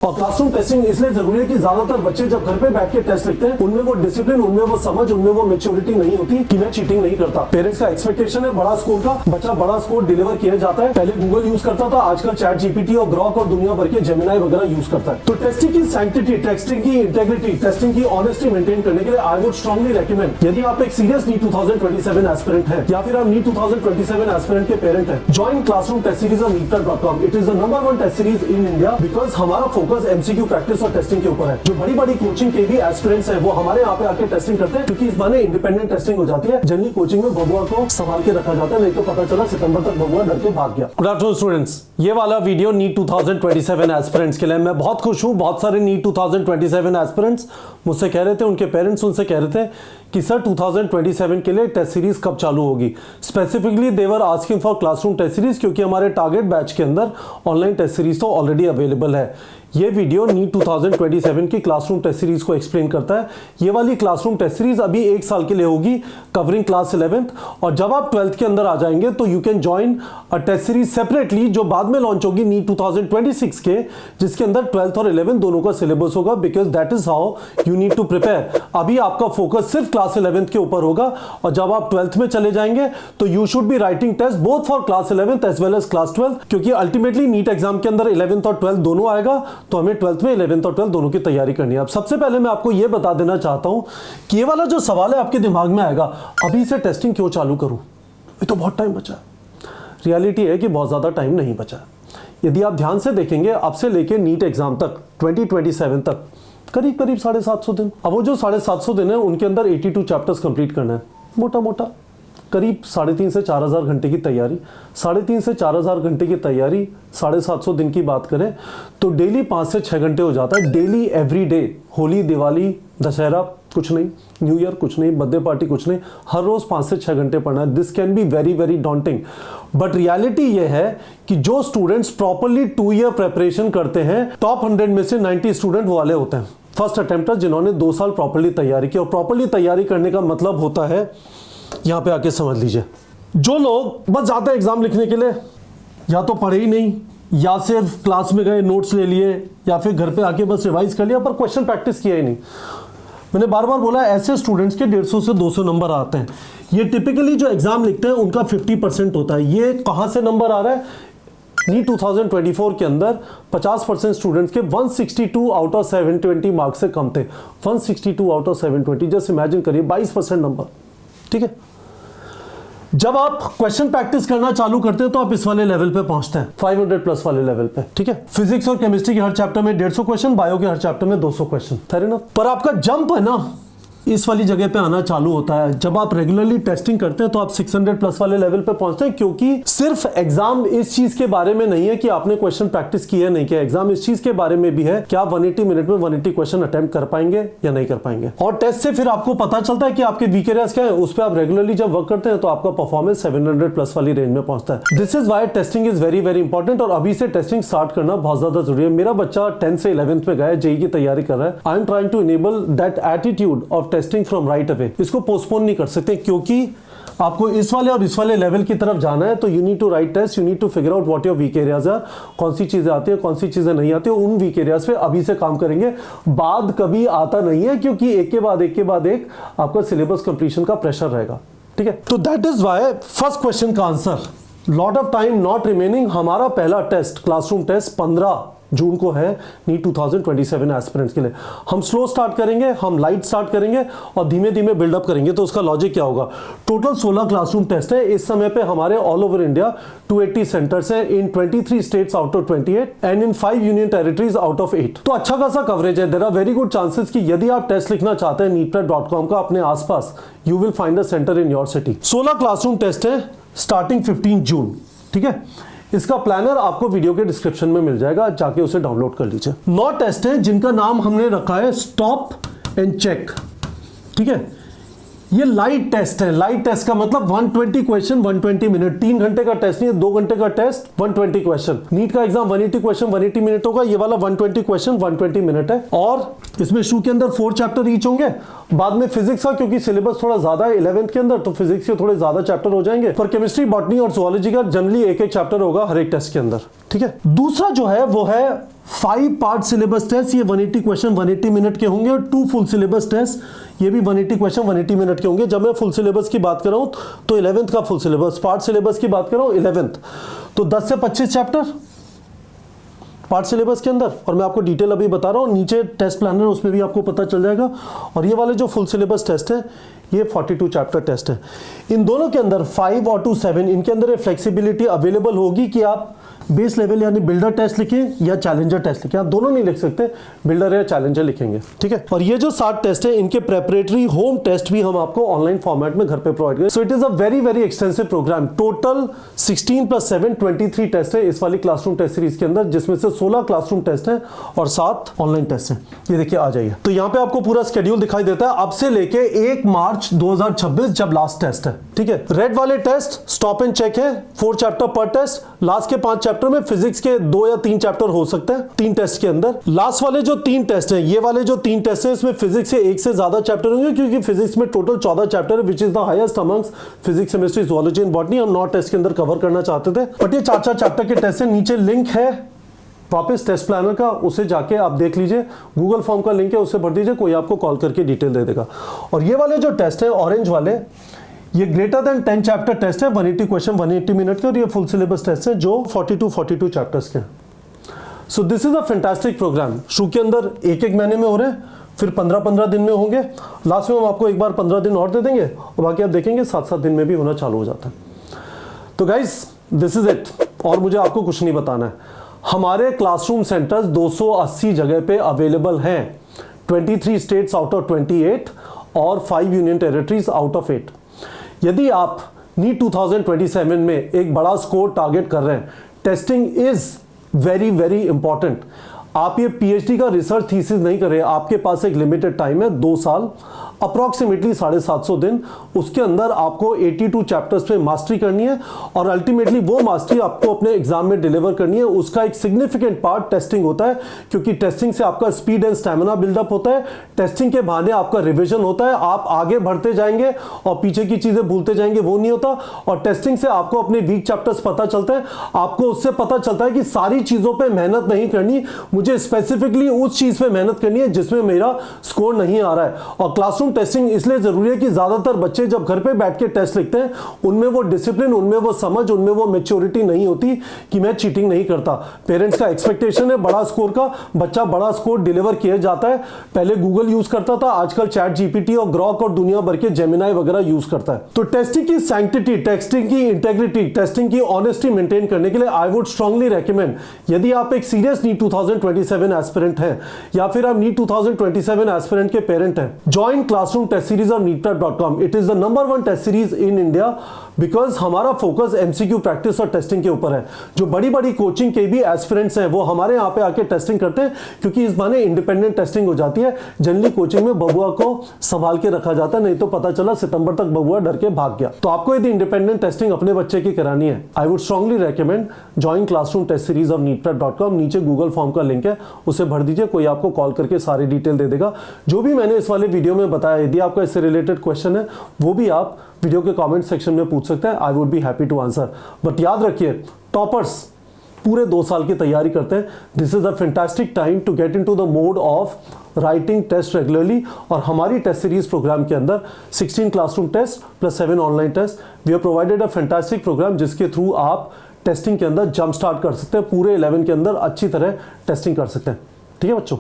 और classroom testing इसलिए जरूरी है कि ज्यादातर बच्चे जब घर पे बैठ के टेस्ट लिखते हैं उनमें वो डिसिप्लिन, उनमें वो समझ, उनमें वो मैच्योरिटी नहीं होती कि मैं चीटिंग नहीं करता। पेरेंट्स का एक्सपेक्टेशन है बड़ा स्कोर का, बच्चा बड़ा स्कोर डिलीवर किया जाता है। पहले गूगल यूज करता था, आजकल चैट जीपीटी और ग्रॉक और दुनिया भर के जेमिनाई वगैरह यूज करता है। तो टेस्टिंग की सैंक्टिटी, टेस्टिंग की इंटेग्रिटी, टेस्टिंग की ऑनेस्टी मेंटेन करने के लिए आई वुड स्ट्रांगली रेकमेंड, यदि आप एक सीरियस नीट 2027 एस्पिरेंट है या फिर आप नीट 2027 एस्पिरेंट के पेरेंट है, join classroom test series on neetpad.com। It is the number 1 test series in India because हमारा फोकस एमसीक्यू प्रैक्टिस और टेस्टिंग के ऊपर है। जो बड़ी बड़ी कोचिंग के भी एस्पिरेंट्स हैं वो हमारे यहाँ पे आके टेस्टिंग करते हैं, क्योंकि इस बहाने इंडिपेंडेंट टेस्टिंग हो जाती है। जनरली कोचिंग में बबुआ को संभाल के रखा जाता है, नहीं तो पता चला सितंबर तक बबुआ डर के भाग गया। गुड आफ्टरनून स्टूडेंट्स, ये वाला वीडियो नीट 2027 एस्पिरेंट्स के लिए। मैं बहुत खुश हूँ, बहुत सारे नीट 2027 एस्पिरेंट्स मुझसे कह रहे थे, उनके पेरेंट्स उनसे कह रहे थे कि सर 2027 के लिए टेस्ट सीरीज कब चालू होगी। Specifically they were asking for classroom test series, क्योंकि हमारे टारगेट बैच के अंदर ऑनलाइन टेस्ट सीरीज तो ऑलरेडी अवेलेबल है। ये वीडियो नीट 2027 की क्लासरूम टेस्ट सीरीज को एक्सप्लेन करता है। ये वाली क्लासरूम टेस्ट सीरीज अभी 1 साल के लिए होगी, कवरिंग क्लास 11th, और जब आप 12th के अंदर आ जाएंगे तो you can join a test series separately, जो बाद में लॉन्च होगी नीट 2026 के, जिसके अंदर 12th और 11th दोनों का सिलेबस होगा, because that is how you need to prepare. अभी आपका फोकस सिर्फ क्लास 11th के ऊपर होगा, और जब आप 12th में चले जाएंगे तो you should be writing test both for class 11th as well as class 12th, क्योंकि अल्टीमेटली नीट एग्जाम के अंदर 11th और 12th दोनों आएगा, तो हमें 12th में 11th और 12th दोनों की तैयारी करनी है। अब सबसे पहले मैं आपको यह बता देना चाहता हूं कि ये वाला जो सवाल है आपके दिमाग में आएगा, अभी से टेस्टिंग क्यों चालू करूं, ये तो बहुत टाइम बचा है। रियलिटी है कि बहुत ज्यादा टाइम नहीं बचा है। यदि आप ध्यान से देखेंगे, अब से लेके नीट एग्जाम तक 2027 तक करीब करीब 750 दिन। अब वो जो 750 दिन है उनके अंदर 82 चैप्टर्स कंप्लीट करना है, मोटा मोटा करीब 3,500 से 4,000 घंटे की तैयारी। 3,500 से 4,000 घंटे की तैयारी, 750 दिन की बात करें तो डेली 5 से 6 घंटे हो जाता है। Daily every day, Holi, Diwali, Dussehra कुछ नहीं, न्यू ईयर कुछ नहीं, बर्थडे पार्टी कुछ नहीं, हर रोज 5 से 6 घंटे पढ़ना है। This can be very very daunting, but reality ये है कि जो स्टूडेंट्स प्रॉपरली 2 ईयर प्रेपरेशन करते हैं, टॉप 100 में से 90 स्टूडेंट वो वाले होते हैं, फर्स्ट अटेम्प्टर, जिन्होंने 2 साल प्रॉपरली तैयारी की। और प्रॉपरली तैयारी करने का मतलब होता है, यहां पे आके समझ लीजिए, जो लोग बस जाते हैं एग्जाम लिखने के लिए, या तो पढ़े ही नहीं, या सिर्फ क्लास में गए नोट्स ले लिए, या फिर घर पे आके बस रिवाइज कर लिया पर क्वेश्चन प्रैक्टिस किया ही नहीं। मैंने बार बार बोला, ऐसे स्टूडेंट्स के 150 से 200 नंबर आते हैं। ये टिपिकली जो एग्जाम लिखते हैं उनका 50% होता है। ये कहां से नंबर आ रहा है? नीट 2024 के अंदर 50% स्टूडेंट्स के 162 आउट ऑफ 720 मार्क्स से कम थे। 162 आउट ऑफ 720, जस्ट इमेजिन करिए 22% नंबर। ठीक है, जब आप क्वेश्चन प्रैक्टिस करना चालू करते हैं तो आप इस वाले लेवल पे पहुंचते हैं, 500 प्लस वाले लेवल पे। ठीक है, फिजिक्स और केमिस्ट्री के हर चैप्टर में 150 क्वेश्चन, बायो के हर चैप्टर में 200 क्वेश्चन, फेयर इनफ। पर आपका जंप है ना, इस वाली जगह पे आना चालू होता है जब आप रेगुलरली टेस्टिंग करते हैं, तो आप 600 प्लस वाले लेवल पे पहुंचते हैं। क्योंकि सिर्फ एग्जाम इस चीज के बारे में नहीं है कि आपने क्वेश्चन प्रैक्टिस किया नहीं किया, एग्जाम इस चीज के बारे में भी है कि आप 180 मिनट में 180 क्वेश्चन अटेम्प्ट कर पाएंगे या नहीं कर पाएंगे। और टेस्ट से फिर आपको पता चलता है कि आपके वीक एरियाज क्या है, उस पर आप रेगुलरली जब वर्क करते हैं तो आपका परफॉर्मेंस 700 प्लस वाली रेंज में पहुंचता है। This is why testing is very very important, और अभी से टेस्टिंग स्टार्ट करना बहुत ज्यादा जरूरी है। मेरा बच्चा 10th से 11th में गया, जेईई की तैयारी कर रहा है। I am trying to enable that attitude of testing from right away. इसको पोस्टपोन नहीं कर सकते, क्योंकि आपको इस वाले और इस वाले लेवल की तरफ जाना है, तो you need to write test, you need to figure out what your weak areas are, कौन सी चीजें आती है, कौन सी चीजें नहीं आती है। उन वीक एरियाज पे अभी से काम करेंगे, बाद कभी आता नहीं है, क्योंकि एक के बाद एक आपका सिलेबस कंप्लीशन का प्रेशर रहेगा। ठीक है, तो that is why first question का answer, lot of time not remaining. हमारा पहला टेस्ट, क्लासरूम टेस्ट 15 जून को है नीट 2027 एस्पिरेंट्स के लिए। हम स्लो स्टार्ट करेंगे, हम लाइट स्टार्ट करेंगे और धीमे धीमे बिल्डअप करेंगे। तो उसका लॉजिक क्या होगा? टोटल 16 क्लासरूम टेस्ट है इस समय पे हमारे ऑल ओवर इंडिया। 280 सेंटर्स हैं in 23 states out of 28 and in 5 union territories out of 8। तो अच्छा खासा कवरेज है। There are very good chances कि यदि आप टेस्ट लिखना चाहते हैं neetpad.com का अपने आसपास, you will find a centre in your city. 16 classroom test है स्टार्टिंग 15 जून। ठीक है, इसका प्लानर आपको वीडियो के डिस्क्रिप्शन में मिल जाएगा, जाके उसे डाउनलोड कर लीजिए। 9 टेस्ट हैं जिनका नाम हमने रखा है स्टॉप एंड चेक। ठीक है, ये लाइट टेस्ट है। लाइट टेस्ट का मतलब 120 क्वेश्चन 120 मिनट, 3 घंटे का टेस्ट नहीं है, 2 घंटे का टेस्ट 120 क्वेश्चन। नीट का एग्जाम 180 क्वेश्चन 180 मिनट होगा, ये वाला 120 क्वेश्चन 120 मिनट है। और इसमें शुरू के अंदर 4 चैप्टर ईच होंगे, बाद में फिजिक्स का क्योंकि सिलेबस थोड़ा ज्यादा है 11th के अंदर, तो फिजिक्स के थोड़े ज्यादा चैप्टर हो जाएंगे। पर केमिस्ट्री, बॉटनी और जुओलॉजी का जनरली एक चैप्टर होगा हर एक टेस्ट के अंदर। ठीक है, दूसरा जो है वो है 5 पार्ट सिलेबस टेस्ट, ये 180 क्वेश्चन 180 मिनट के होंगे, और 2 फुल सिलेबस टेस्ट, ये भी 180 क्वेश्चन 180 मिनट के होंगे। जब मैं फुल सिलेबस की बात कर रहा हूं तो 11th का फुल सिलेबस, पार्ट सिलेबस की बात कर रहा हूं 11th, तो 10 से 25 चैप्टर पार्ट सिलेबस के अंदर, और मैं आपको डिटेल अभी बता रहा हूँ, नीचे टेस्ट प्लानर उसमें भी आपको पता चल जाएगा। और ये वाले जो फुल सिलेबस टेस्ट है ये 42 चैप्टर टेस्ट है। इन दोनों के अंदर 5 और 2 7 इनके अंदर फ्लेक्सिबिलिटी अवेलेबल होगी कि आप बेस लेवल यानी बिल्डर टेस्ट लिखें या चैलेंजर टेस्ट लिखें, आप दोनों नहीं लिख सकते, बिल्डर या चैलेंजर लिखेंगे, ठीक है। और ये जो 60 टेस्ट है इनके प्रेपरेटरी होम टेस्ट भी हम आपको ऑनलाइन फॉर्मेट में घर पे प्रोवाइड करें। So it is a very very extensive programme. Total 16 + 7 23 test है इस वाली क्लासरूम टेस्ट सीरीज के अंदर, जिसमें से 16 क्लासरूम टेस्ट है और 7 ऑनलाइन टेस्ट है। ये देखिए आ जाइए, तो यहाँ पे आपको पूरा स्केड्यूल दिखाई देता है अब से लेके 1 मार्च 2026 जब लास्ट टेस्ट है, ठीक है। रेड वाले टेस्ट स्टॉप एंड चेक है, 4 चैप्टर पर टेस्ट, लास्ट के 5 चैप्टर में फिजिक्स के 2 या 3 चैप्टर हो सकते हैं 3 टेस्ट के अंदर। लास्ट वाले जो 3 टेस्ट हैं, ये वाले जो 3 टेस्ट हैं, इसमें फिजिक्स से 1 से ज्यादा चैप्टर होंगे, क्योंकि फिजिक्स में टोटल 14 चैप्टर है, which is the highest amongst physics, chemistry, zoology and botany. हम 9 टेस्ट के अंदर कवर करना चाहते थे, बट ये 4 चैप्टर के टेस्ट है। नीचे लिंक है वापस टेस्ट प्लानर का, उसे जाके आप देख लीजिए, गूगल फॉर्म का लिंक है, उसे भर दीजिए, कोई आपको कॉल करके डिटेल दे देगा। और ये वाले जो टेस्ट है ऑरेंज वाले, ये ग्रेटर देन 10 चैप्टर टेस्ट है, 180 क्वेश्चन 180 मिनट के, और ये फुल सिलेबस टेस्ट है जो 42 चैप्टर्स के। So this is a fantastic programme. शुरू के अंदर एक महीने में हो रहे हैं, फिर 15 दिन में होंगे, लास्ट में हम आपको एक बार 15 दिन और दे देंगे, और बाकी आप देखेंगे 7 दिन में भी होना चालू हो जाता है। तो गाइस दिस इज इट, और मुझे आपको कुछ नहीं बताना है। हमारे क्लासरूम सेंटर्स 280 जगह पे अवेलेबल हैं, 23 स्टेट्स आउट ऑफ 28 और 5 यूनियन टेरिटरीज आउट ऑफ 8। यदि आप नीट 2027 में एक बड़ा स्कोर टारगेट कर रहे हैं, testing is very very important. आप ये पीएचडी का रिसर्च थीसिस नहीं कर रहे, आपके पास एक लिमिटेड टाइम है, 2 साल, अप्रॉक्सीमेटली 750 दिन, उसके अंदर आपको 82 चैप्टर्स पे मास्टरी करनी है, और अल्टीमेटली वो मास्टरी आपको अपने एग्जाम में डिलीवर करनी है। उसका एक सिग्निफिकेंट पार्ट टेस्टिंग होता है, क्योंकि टेस्टिंग से आपका स्पीड एंड स्टैमिना बिल्डअप होता है, टेस्टिंग के बहाने आपका रिविजन होता है, आप आगे बढ़ते जाएंगे और पीछे की चीजें भूलते जाएंगे, वो नहीं होता। और टेस्टिंग से आपको अपने वीक चैप्टर्स पता चलते हैं, आपको उससे पता चलता है कि सारी चीजों पर मेहनत नहीं करनी, मुझे स्पेसिफिकली उस चीज पे मेहनत करनी है जिसमें मेरा स्कोर नहीं आ रहा है। और क्लासरूम टेस्टिंग इसलिए जरूरी है कि ज्यादातर बच्चे जब घर पे बैठ के टेस्ट लिखते हैं, उनमें वो डिसिप्लिन, उनमें वो समझ, उनमें वो मैच्योरिटी नहीं होती कि मैं चीटिंग नहीं करता। पेरेंट्स का एक्सपेक्टेशन है बड़ा स्कोर का, बच्चा बड़ा स्कोर डिलीवर किया जाता है। पहले गूगल यूज करता था, आजकल चैट जीपीटी और ग्रॉक और दुनिया भर के जेमिनाई वगैरह यूज करता है। तो टेस्टिंग की सैंक्टिटी, टेस्टिंग की इंटेग्रिटी, टेस्टिंग की ऑनेस्टी मेंटेन करने के लिए आई वुड स्ट्रांगली रेकमेंड, यदि आप एक सीरियस नीट 2027 एस्पिरेंट हैं, या फिर आप नीट 2027 एस्पिरेंट के पेरेंट हैं, join classroom test series on neetprep.com। It is the number 1 test series in India, because हमारा फोकस एमसीक्यू प्रैक्टिस और टेस्टिंग के ऊपर है। जो बड़ी बड़ी कोचिंग के भी एस्पिरेंट्स हैं वो हमारे यहाँ पे आके टेस्टिंग करते हैं, क्योंकि इस बहाने इंडिपेंडेंट टेस्टिंग हो जाती है। जनरली कोचिंग में बबुआ को संभाल के रखा जाता है, नहीं तो पता चला सितंबर तक बबुआ डर के भाग गया। तो आपको यदि इंडिपेंडेंट टेस्टिंग अपने बच्चे की करानी है, I would strongly recommend join classroom test series of neetprep.com। नीचे गूगल फॉर्म का लिंक है, उसे भर दीजिए, कोई आपको कॉल करके सारी डिटेल दे देगा। जो भी मैंने इस वाले वीडियो में बताया, यदि आपका इससे रिलेटेड क्वेश्चन है, वो भी आप वीडियो के कमेंट सेक्शन में पूछ सकते हैं, I would be happy to answer. But याद रखिए, टॉपर्स पूरे 2 साल की तैयारी करते हैं, this is a fantastic time to get into the mode of writing test regularly. और हमारी टेस्ट सीरीज प्रोग्राम के अंदर 16 classroom test plus 7 online test, we have provided a fantastic programme, जिसके थ्रू आप टेस्टिंग के अंदर जंप स्टार्ट कर सकते हैं, पूरे 11 के अंदर अच्छी तरह टेस्टिंग कर सकते हैं। ठीक है बच्चों।